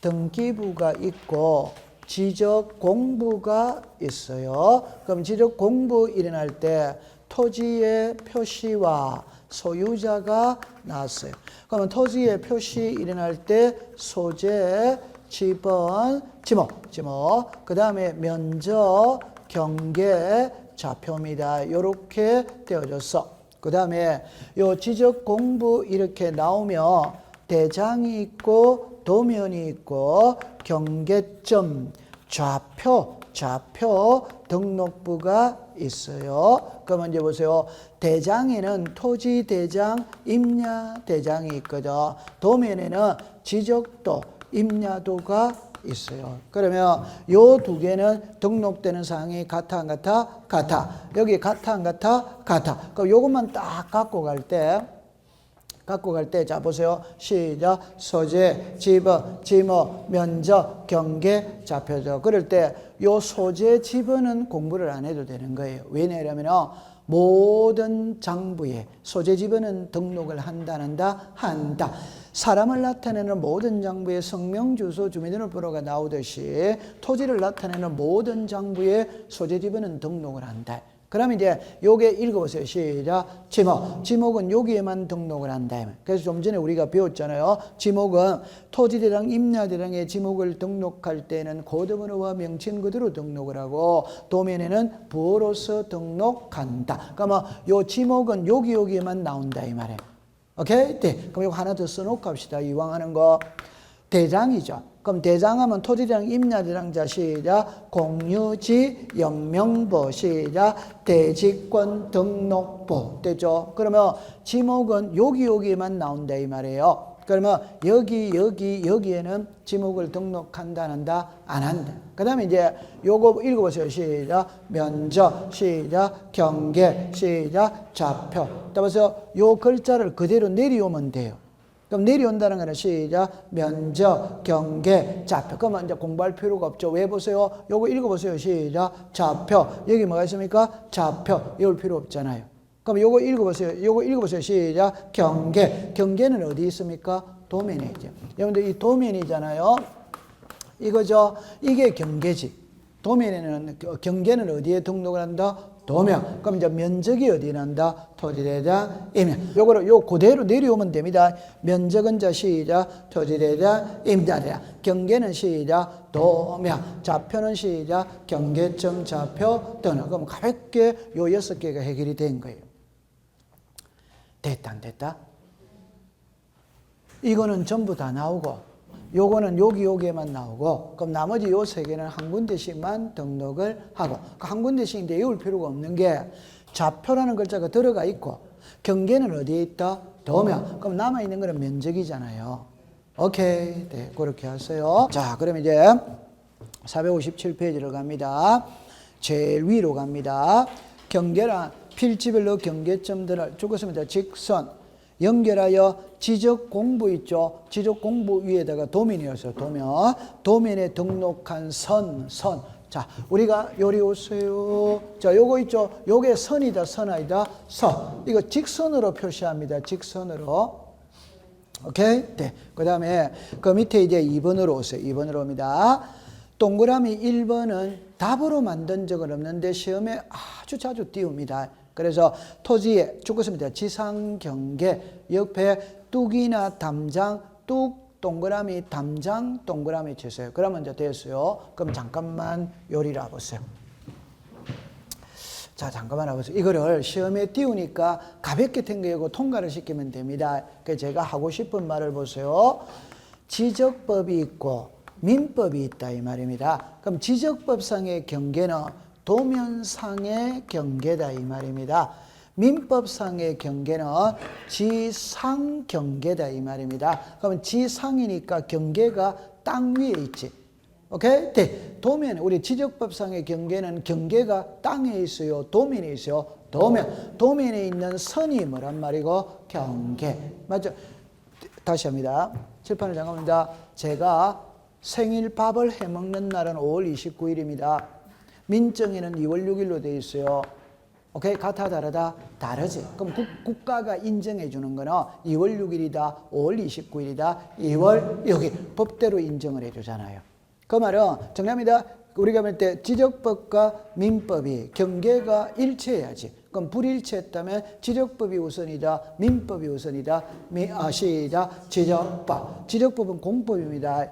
등기부가 있고, 지적 공부가 있어요. 그럼 지적 공부 일어날 때, 토지의 표시와 소유자가 나왔어요. 그러면 토지의 표시 일어날 때, 소재, 지번, 지목. 그 다음에 면적, 경계, 좌표입니다. 이렇게 되어졌어. 그 다음에 요 지적 공부 이렇게 나오면 대장이 있고 도면이 있고 경계점, 좌표 등록부가 있어요. 그러면 이제 보세요. 대장에는 토지 대장, 임야 대장이 있거든. 도면에는 지적도, 임야도가 있어요. 그러면 요 두 개는 등록되는 사항이 같아 안 같아? 같아. 여기 같아 안 같아? 같아. 그럼 요것만 딱 갖고 갈 때 자 보세요. 시작. 소재, 지번, 지목, 면적, 경계, 좌표죠. 그럴 때 요 소재, 지번은 공부를 안 해도 되는 거예요. 왜냐하면 모든 장부에 소재, 지번은 등록을 한다. 사람을 나타내는 모든 장부에 성명, 주소, 주민등록번호가 나오듯이 토지를 나타내는 모든 장부에 소재, 지번은 등록을 한다. 그럼 이제 요게 읽어보세요. 시작. 지목은 여기에만 등록을 한다. 그래서 좀 전에 우리가 배웠잖아요. 지목은 토지대장, 임야대장의 지목을 등록할 때는 코드번호와 명칭 그대로 등록을 하고 도면에는 부호로서 등록한다. 그러면 요 지목은 여기에만 나온다 이 말이에요. 오케이? 네. 그럼 이거 하나 더 써놓고 합시다. 이왕 하는 거. 대장이죠. 그럼 대장하면 토지대장, 임야대장자 시작. 공유지, 영명부 시작. 대지권 등록부 되죠. 그러면 지목은 여기에만 나온다 이 말이에요. 그러면 여기에는 지목을 등록한다 안 한다? 안 한다. 그 다음에 이제 요거 읽어보세요. 시작. 면적 시작. 경계 시작. 좌표. 따라서 요 글자를 그대로 내려오면 돼요. 그럼 내려온다는 거는 시작. 면적, 경계, 좌표. 그러면 이제 공부할 필요가 없죠. 왜 보세요? 요거 읽어보세요. 시작. 좌표. 여기 뭐가 있습니까? 좌표. 외울 필요 없잖아요. 그럼 요거 읽어보세요. 시작. 경계. 경계는 어디 있습니까? 도면에 있죠. 여러분들 이 도면이잖아요. 이거죠. 이게 경계지. 도면에는, 경계는 어디에 등록을 한다? 도면. 그럼 이제 면적이 어디 난다? 토지대장, 임야. 요거를 요 그대로 내려오면 됩니다. 면적은 자 시작. 토지대장, 임야대장. 경계는 시작. 도면. 좌표는 시작. 경계점 좌표 떠나. 그럼 가볍게 요 6개가 해결이 된 거예요. 됐다 안 됐다? 이거는 전부 다 나오고 요거는 여기에만 나오고 그럼 나머지 요 3개는 한 군데씩만 등록을 하고 한 군데씩 외울 필요가 없는 게 좌표라는 글자가 들어가 있고 경계는 어디에 있다? 도면. 그럼 남아있는 거는 면적이잖아요. 오케이. 네, 그렇게 하세요. 자, 그러면 이제 457페이지로 갑니다. 제일 위로 갑니다. 경계란 필지별로 경계점들을 죽었습니다. 직선 연결하여 지적 공부 있죠. 지적 공부 위에다가 도면이었어요. 도면에 등록한 선. 자, 우리가 요리 오세요. 자, 요거 있죠. 요게 선이다, 선 아니다, 선. 이거 직선으로 표시합니다. 직선으로. 오케이? 네. 그 다음에 그 밑에 이제 2번으로 오세요. 2번으로 옵니다. 동그라미 1번은 답으로 만든 적은 없는데 시험에 아주 자주 띄웁니다. 그래서 토지에 죽었습니다. 지상 경계 옆에 뚝이나 담장, 뚝 동그라미 담장 동그라미 치세요. 그러면 이제 됐어요. 그럼 잠깐만 요리를 해보세요. 자, 잠깐만 해보세요. 이거를 시험에 띄우니까 가볍게 탱거하고 통과를 시키면 됩니다. 그래서 제가 하고 싶은 말을 보세요. 지적법이 있고 민법이 있다 이 말입니다. 그럼 지적법상의 경계는 도면상의 경계다 이 말입니다. 민법상의 경계는 지상 경계다 이 말입니다. 그러면 지상이니까 경계가 땅 위에 있지. 오케이? 네. 도면, 우리 지적법상의 경계는 경계가 땅에 있어요? 도면에 있어요? 도면. 도면에 있는 선이 뭐란 말이고? 경계. 맞죠? 다시 합니다. 칠판을 잠깐만요. 제가 생일 밥을 해먹는 날은 5월 29일입니다. 민정에는 2월 6일로 되어 있어요. 오케이? 같아 다르다? 다르지. 그럼 국가가 인정해 주는 거는 2월 6일이다, 5월 29일이다, 2월 6일. 법대로 인정을 해 주잖아요. 그 말은 정답입니다. 우리가 볼 때 지적법과 민법이 경계가 일치해야지. 그럼 불일치했다면 지적법이 우선이다, 민법이 우선이다. 시작. 지적법. 지적법은 공법입니다.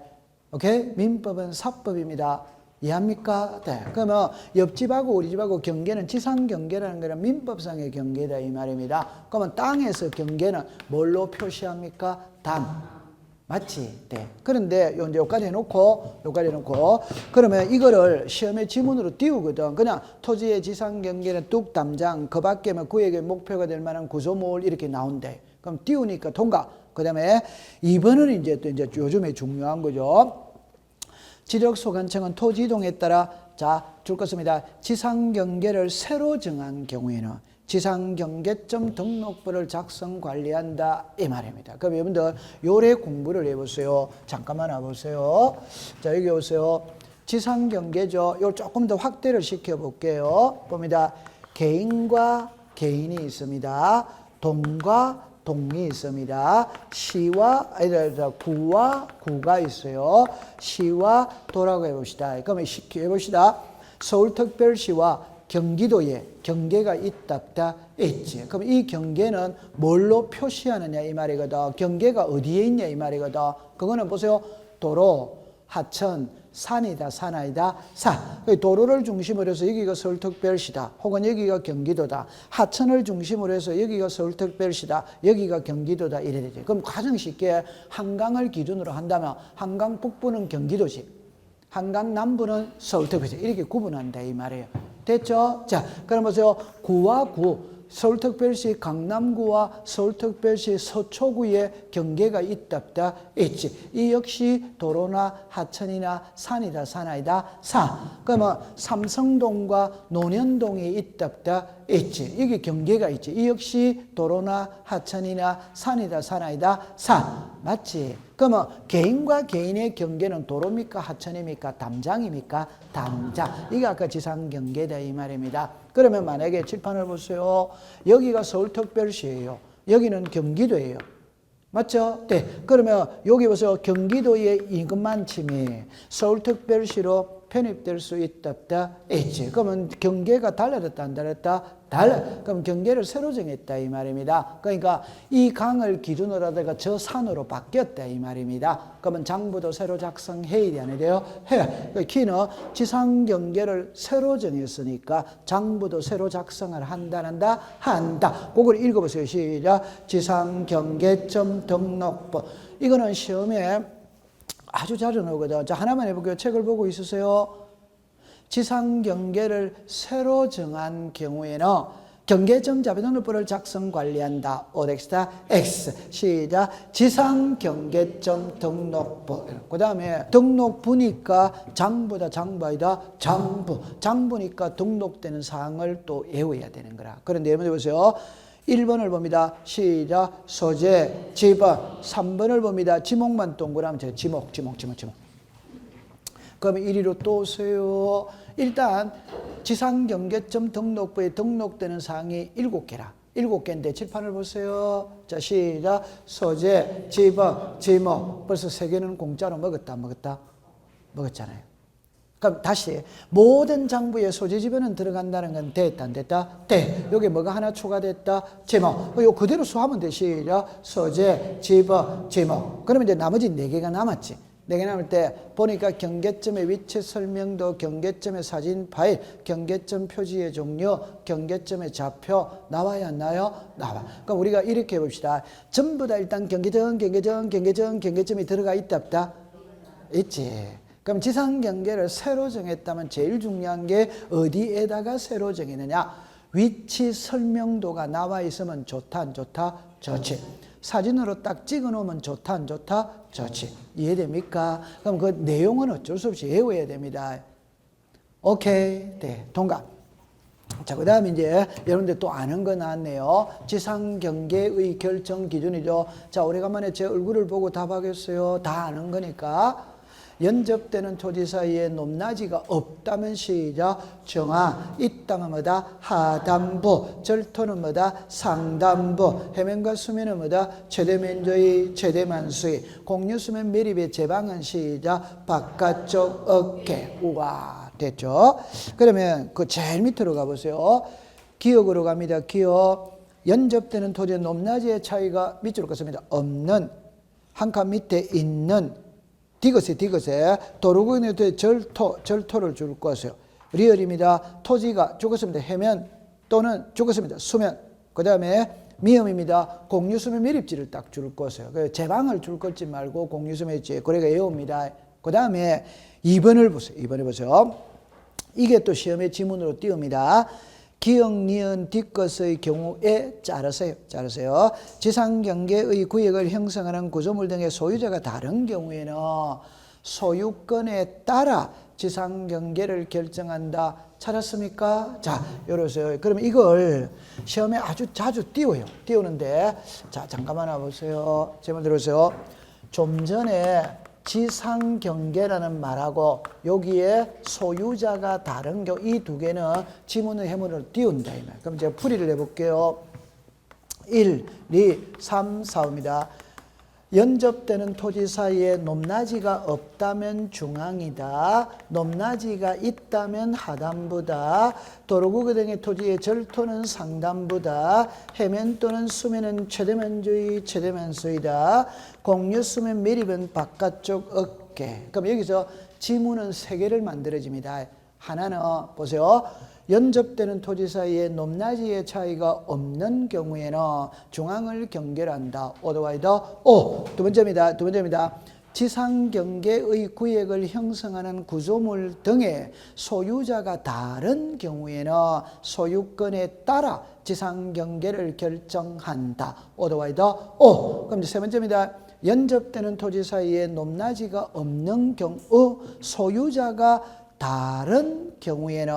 오케이? 민법은 사법입니다. 이해합니까? 네. 그러면 옆집하고 우리 집하고 경계는 지상 경계라는 거는 민법상의 경계다 이 말입니다. 그러면 땅에서 경계는 뭘로 표시합니까? 담. 맞지? 네. 그런데 이제 여기까지 해놓고 그러면 이거를 시험의 지문으로 띄우거든. 그냥 토지의 지상 경계는 뚝 담장 그 밖에면 그에게 목표가 될 만한 구조물 이렇게 나온대. 그럼 띄우니까 통과. 그 다음에 2번은 이제 또 이제 요즘에 중요한 거죠. 지적 소관청은 토지 이동에 따라 줄 것입니다. 지상 경계를 새로 정한 경우에는 지상 경계점 등록부를 작성 관리한다 이 말입니다. 그럼 여러분들 요래 공부를 해보세요. 잠깐만 와보세요. 자, 여기 오세요. 지상 경계죠. 요 조금 더 확대를 시켜볼게요. 봅니다. 개인과 개인이 있습니다. 동과 동이 있습니다. 구와 구가 있어요. 시와 도라고 해봅시다. 그러면 해봅시다. 서울특별시와 경기도에 경계가 있다 있지. 그럼 이 경계는 뭘로 표시하느냐 이 말이거든. 경계가 어디에 있냐 이 말이거든. 그거는 보세요. 도로, 하천, 산이다, 산 아니다, 산. 도로를 중심으로 해서 여기가 서울특별시다. 혹은 여기가 경기도다. 하천을 중심으로 해서 여기가 서울특별시다. 여기가 경기도다. 이래 되지. 그럼 가장 쉽게 한강을 기준으로 한다면 한강 북부는 경기도지. 한강 남부는 서울특별시. 이렇게 구분한다 이 말이에요. 됐죠? 자, 그럼 보세요. 구와 구. 서울특별시 강남구와 서울특별시 서초구에 경계가 있다 있지. 이 역시 도로나 하천이나 산이다 산 아니다 산. 그러면 삼성동과 논현동이 있다 있지. 여기 경계가 있지. 이 역시 도로나 하천이나 산이다 산 아니다 산. 맞지? 그러면 개인과 개인의 경계는 도로입니까? 하천입니까? 담장입니까? 담장. 이게 아까 지상 경계다 이 말입니다. 그러면 만약에 칠판을 보세요. 여기가 서울특별시예요. 여기는 경기도예요. 맞죠? 네. 그러면 여기 보세요. 경기도의 임금만 침해 서울특별시로 편입될 수 있다 없다? 있지. 그러면 경계가 달라졌다 안 달랐다? 달라. 그럼 경계를 새로 정했다 이 말입니다. 그러니까 이 강을 기준으로 하다가 저 산으로 바뀌었다 이 말입니다. 그러면 장부도 새로 작성해야 돼 안 돼요? 해. 그 키는 지상 경계를 새로 정했으니까 장부도 새로 작성을 한다. 그걸 읽어보세요. 시작. 지상 경계점 등록부. 이거는 시험에 아주 자주 나오거든. 자, 하나만 해볼게요. 책을 보고 있으세요. 지상 경계를 새로 정한 경우에는 경계점 자비등록부를 작성 관리한다. 오덱스타 X. 시작. 지상 경계점 등록부. 그 다음에 등록부니까 장부다 장부이다 장부. 장부니까 등록되는 사항을 또 외워야 되는 거라. 그런데 여러분 보세요. 1번을 봅니다. 시작. 소재, 지번. 3번을 봅니다. 지목만 동그라면 제가 지목. 그러면 이리로 또 오세요. 일단 지상경계점 등록부에 등록되는 사항이 7개라. 7개인데 칠판을 보세요. 자, 시작. 소재, 지번, 지목. 벌써 3개는 공짜로 먹었다 안 먹었다? 먹었잖아요. 그럼 다시 모든 장부에 소재 지번은 들어간다는 건 됐다 안 됐다? 돼. 여기 뭐가 하나 추가됐다? 지목. 요 그대로 수하면 돼. 시작. 소재, 지번, 지목. 그러면 이제 나머지 4개가 남았지. 4개 남을 때 보니까 경계점의 위치 설명도, 경계점의 사진 파일, 경계점 표지의 종류, 경계점의 좌표 나와야 안 나와요? 나와. 그럼 우리가 이렇게 해봅시다. 전부 다 일단 경계점이 들어가 있다 없다? 있지. 그럼 지상 경계를 새로 정했다면 제일 중요한 게 어디에다가 새로 정했느냐? 위치 설명도가 나와 있으면 좋다 안 좋다? 좋지. 사진으로 딱 찍어 놓으면 좋다 안 좋다? 좋지. 이해됩니까? 그럼 그 내용은 어쩔 수 없이 외워야 됩니다. 오케이. 네. 동감. 자, 그 다음에 이제 여러분들 또 아는 거 나왔네요. 지상 경계의 결정 기준이죠. 자, 오래간만에 제 얼굴을 보고 답하겠어요. 다 아는 거니까. 연접되는 토지 사이에 높낮이가 없다면 시작. 정하. 있다면 뭐다? 하단부. 절토는 뭐다? 상단부. 해면과 수면은 뭐다? 최대면적의 최대만수의. 공유수면 매립의 제방은 시작. 바깥쪽 어깨. 우와. 됐죠? 그러면 그 제일 밑으로 가보세요. 기역으로 갑니다. 기역. 연접되는 토지의 높낮이의 차이가 밑으로 갔습니다. 없는. 한 칸 밑에 있는. 디귿에 도로군에 절토를 줄 것이요. 리얼입니다. 토지가 죽었습니다. 해면 또는 죽었습니다. 수면. 그 다음에 미음입니다. 공유수면 매립지를 딱 줄 것이요. 제방을 줄 것지 말고 공유수면 매립지. 그래가 외웁니다. 그 다음에 2번을 보세요. 2번에 보세요. 이게 또 시험의 지문으로 띄웁니다. 기역, 니은, 뒷것의 경우에 자르세요. 지상경계의 구역을 형성하는 구조물 등의 소유자가 다른 경우에는 소유권에 따라 지상경계를 결정한다. 찾았습니까? 자, 요러세요. 그러면 이걸 시험에 아주 자주 띄워요. 띄우는데, 자, 잠깐만 와보세요. 제목 들어보세요. 좀 전에 지상경계라는 말하고 여기에 소유자가 다른 경우 이 두 개는 지문의 해문을 띄운다. 그럼 제가 풀이를 해볼게요. 1, 2, 3, 4입니다. 연접되는 토지 사이에 높낮이가 없다면 중앙이다. 높낮이가 있다면 하단부다. 도로구조 등의 토지의 절토는 상단부다. 해면 또는 수면은 최대면적의 최대면수이다. 공유 수면 매립은 바깥쪽 어깨. 그럼 여기서 지문은 3개를 만들어집니다. 하나는 보세요. 연접되는 토지 사이에 높낮이의 차이가 없는 경우에는 중앙을 경계한다. 오더와이더 오. 두 번째입니다. 지상경계의 구역을 형성하는 구조물 등의 소유자가 다른 경우에는 소유권에 따라 지상경계를 결정한다. 오더와이더 오. 그럼 세 번째입니다. 연접되는 토지 사이에 높낮이가 없는 경우 소유자가 다른 경우에는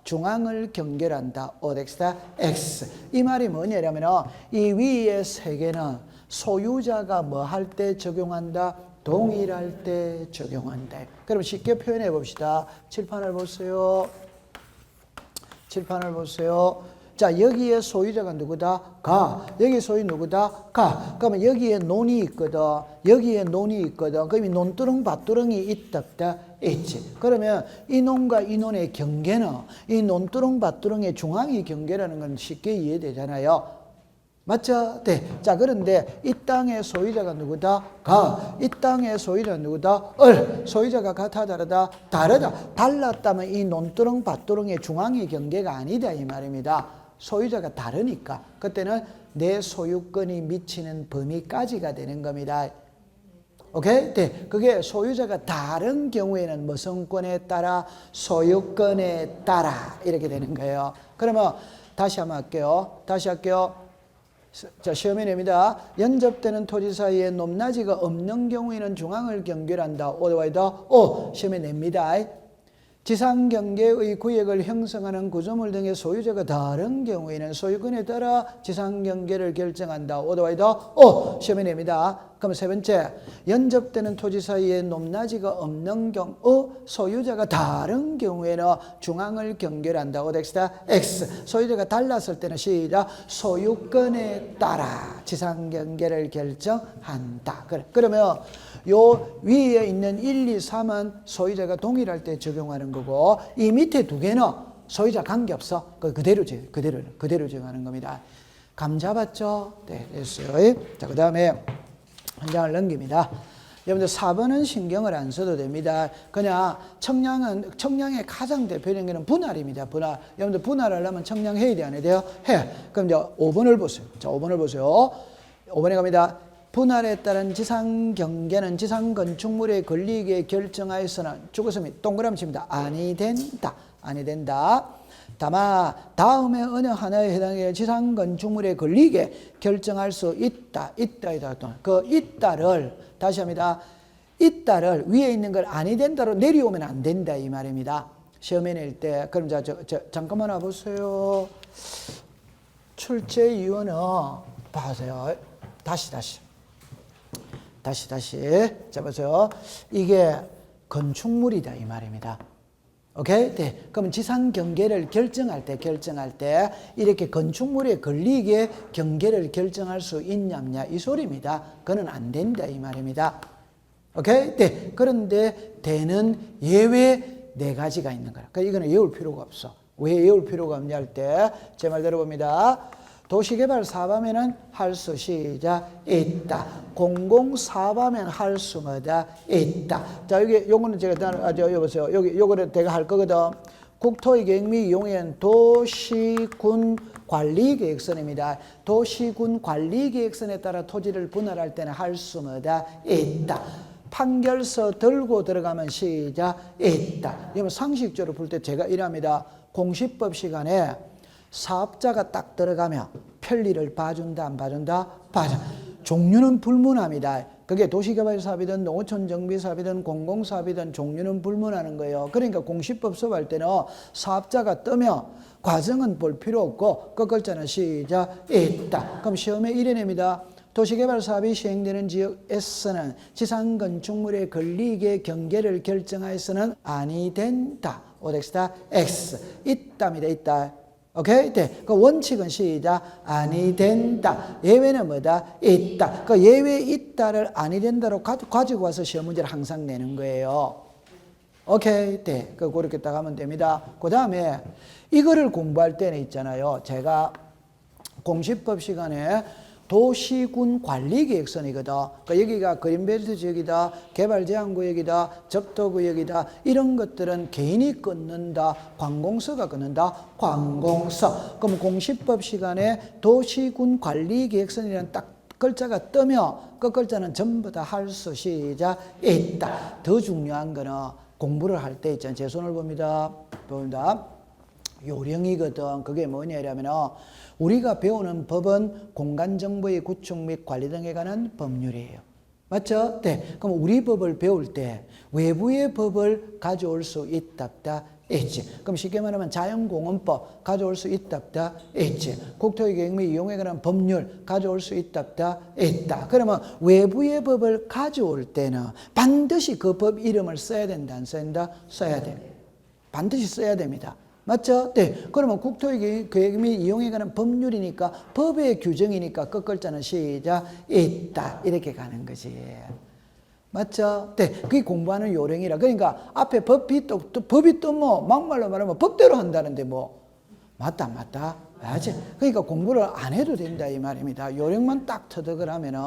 중앙을 경계한다. 오덱스타 X. 이 말이 뭐냐면 이 위에 3개는 소유자가 뭐 할 때 적용한다? 동일할 때 적용한다. 그럼 쉽게 표현해 봅시다. 칠판을 보세요. 자, 여기에 소유자가 누구다? 가. 여기 소유 누구다? 가. 그러면 여기에 논이 있거든. 여기에 논이 있거든. 그럼 이 논두렁 밭두렁이 있다 없다? 있지. 그러면 이 논과 이 논의 경계는 이 논두렁 밭두렁의 중앙이 경계라는 건 쉽게 이해되잖아요. 맞죠? 네. 자, 그런데 이 땅의 소유자가 누구다? 가. 이 땅의 소유자가 누구다? 얼. 소유자가 같아, 다르다? 다르다. 달랐다면 이 논두렁 밭두렁의 중앙의 경계가 아니다 이 말입니다. 소유자가 다르니까 그때는 내 소유권이 미치는 범위까지가 되는 겁니다. 오케이? 네. 그게 소유자가 다른 경우에는 무슨권에 따라? 소유권에 따라 이렇게 되는 거예요. 그러면 다시 한번 할게요. 다시 할게요. 자, 시험에 냅니다. 연접되는 토지 사이에 높낮이가 없는 경우에는 중앙을 경계한다. 오더와이더 오. 시험에 냅니다. 지상 경계의 구역을 형성하는 구조물 등의 소유자가 다른 경우에는 소유권에 따라 지상 경계를 결정한다. 오더와이더 오. 시험에 냅니다. 그럼 세 번째, 연접되는 토지 사이에 높낮이가 없는 경우 소유자가 다른 경우에는 중앙을 경계한다. 오더엑스다 X. 소유자가 달랐을 때는 시작. 소유권에 따라 지상 경계를 결정한다. 그러면 요 위에 있는 1, 2, 3은 소유자가 동일할 때 적용하는 거고 이 밑에 두 개는 소유자 관계없어. 그대로 적용하는 겁니다. 감 잡았죠? 네, 됐어요. 자, 그 다음에 한 장을 넘깁니다. 여러분들 4번은 신경을 안 써도 됩니다. 그냥 청량의 가장 대표적인 것은 분할입니다. 분할. 여러분들 분할을 하려면 청량 해야 돼, 안 해야 돼요? 해. 그럼 이제 5번을 보세요. 자, 5번을 보세요. 5번에 갑니다. 분할에 따른 지상 경계는 지상 건축물에 걸리게 결정하여서는 죽었으면 동그라미 칩니다. 아니 된다. 아니 된다. 다만 다음에 어느 하나에 해당해 지상 건축물에 걸리게 결정할 수 있다. 그 있다를 다시 합니다. 있다를 위에 있는 걸 아니 된다로 내려오면 안 된다 이 말입니다. 시험에 낼 때 그럼 잠깐만 와보세요. 출제 이유는 봐세요. 다시. 자, 보세요. 이게 건축물이다 이 말입니다. 오케이? 네. 그럼 지상 경계를 결정할 때 이렇게 건축물에 걸리게 경계를 결정할 수 있냐 없냐 이 소리입니다. 그건 안 된다 이 말입니다. 오케이? 네. 그런데 되는 예외 4가지가 있는 거야. 그러니까 이거는 외울 필요가 없어. 왜 외울 필요가 없냐 할 때 제 말 들어봅니다. 도시개발 사업하면은 할 수 시작 있다. 공공사업하면 할 수 뭐다 있다. 자, 요거는 제가 여보세요. 요거를 내가 할 거거든. 국토의 계획 및 이용엔 도시군 관리계획선입니다. 도시군 관리계획선에 따라 토지를 분할할 때는 할 수 뭐다 있다. 판결서 들고 들어가면 시작 있다. 이러면 상식적으로 볼 때 제가 이랍니다. 공시법 시간에 사업자가 딱 들어가면 편리를 봐준다 안 봐준다? 봐줘. 종류는 불문합니다. 그게 도시개발 사업이든 농어촌 정비 사업이든 공공사업이든 종류는 불문하는 거예요. 그러니까 공시법 수업할 때는 사업자가 뜨면 과정은 볼 필요 없고 끝글자는 시작 있다. 그럼 시험에 이래냅니다. 도시개발 사업이 시행되는 지역에서는 지상 건축물에 걸리게 경계를 결정하여서는 아니 된다. 오덱스다 X. 있답니다. 있다. 오케이? 네. 그 원칙은 시작. 아니 된다. 예외는 뭐다? 있다. 그 예외 있다를 아니 된다로 가지고 와서 시험 문제를 항상 내는 거예요. 오케이? 네. 그렇게 딱 하면 됩니다. 그 다음에 이거를 공부할 때는 있잖아요. 제가 공시법 시간에 도시군 관리계획선이거든. 그러니까 여기가 그린벨트 지역이다, 개발제한구역이다, 적도구역이다. 이런 것들은 개인이 끊는다, 관공서가 끊는다, 관공서. 그럼 공시법 시간에 도시군 관리계획선이라는 딱 글자가 뜨면 그 글자는 전부 다 할 수 시작 있다. 더 중요한 거는 공부를 할 때 있잖아요. 제 손을 봅니다. 요령이거든. 그게 뭐냐면 우리가 배우는 법은 공간정보의 구축 및 관리 등에 관한 법률이에요. 맞죠? 네. 그럼 우리 법을 배울 때 외부의 법을 가져올 수 있다 있지. 그럼 쉽게 말하면 자연공원법 가져올 수 있다 있지. 국토의 계획 및 이용에 관한 법률 가져올 수 있다 있다. 그러면 외부의 법을 가져올 때는 반드시 그 법 이름을 써야 된다 안 써야 된다? 써야 돼. 반드시 써야 됩니다. 맞죠? 네. 그러면 국토의 계획 및 이용에 관한 법률이니까 법의 규정이니까 끝글자는 시작 있다 이렇게 가는 거지. 맞죠? 네. 그게 공부하는 요령이라. 그러니까 앞에 법이 또 뭐 막말로 말하면 법대로 한다는데 뭐 맞다 맞다. 맞지? 그러니까 공부를 안 해도 된다 이 말입니다. 요령만 딱 터득을 하면은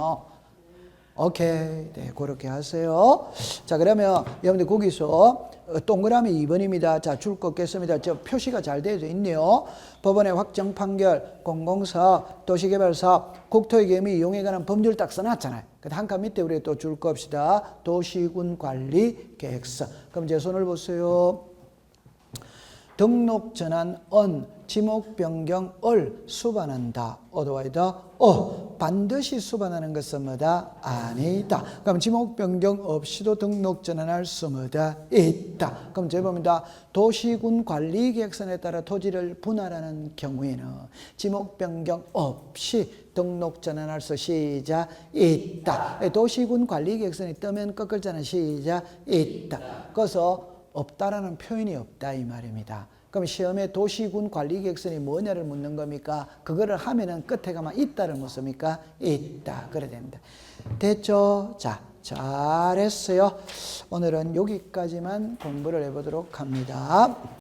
오케이. 네, 그렇게 하세요. 자, 그러면 여러분들 거기서 동그라미 2번입니다. 자, 줄 긋겠습니다. 저 표시가 잘 되어 있네요. 법원의 확정 판결, 공공사업, 도시개발사업, 국토의 계획 및 이용에 관한 법률 딱 써놨잖아요. 한 칸 밑에 우리 또 줄 겁시다. 도시군관리계획서. 그럼 제 손을 보세요. 등록 전환 지목 변경 수반한다. 어드와이더 반드시 수반하는 것은 뭐다? 아니다. 그럼 지목 변경 없이도 등록 전환할 수 뭐다? 있다. 그럼 제법입니다. 도시군 관리 계획선에 따라 토지를 분할하는 경우에는 지목 변경 없이 등록 전환할 수 시작 있다. 도시군 관리 계획선이 뜨면 끝글자는 시작 있다. 그래서 없다라는 표현이 없다 이 말입니다. 그럼 시험에 도시군 관리계획선이 뭐냐를 묻는 겁니까? 그거를 하면은 끝에 가면 있다를 묻습니까? 있다. 그래야 됩니다. 됐죠? 자, 잘했어요. 오늘은 여기까지만 공부를 해보도록 합니다.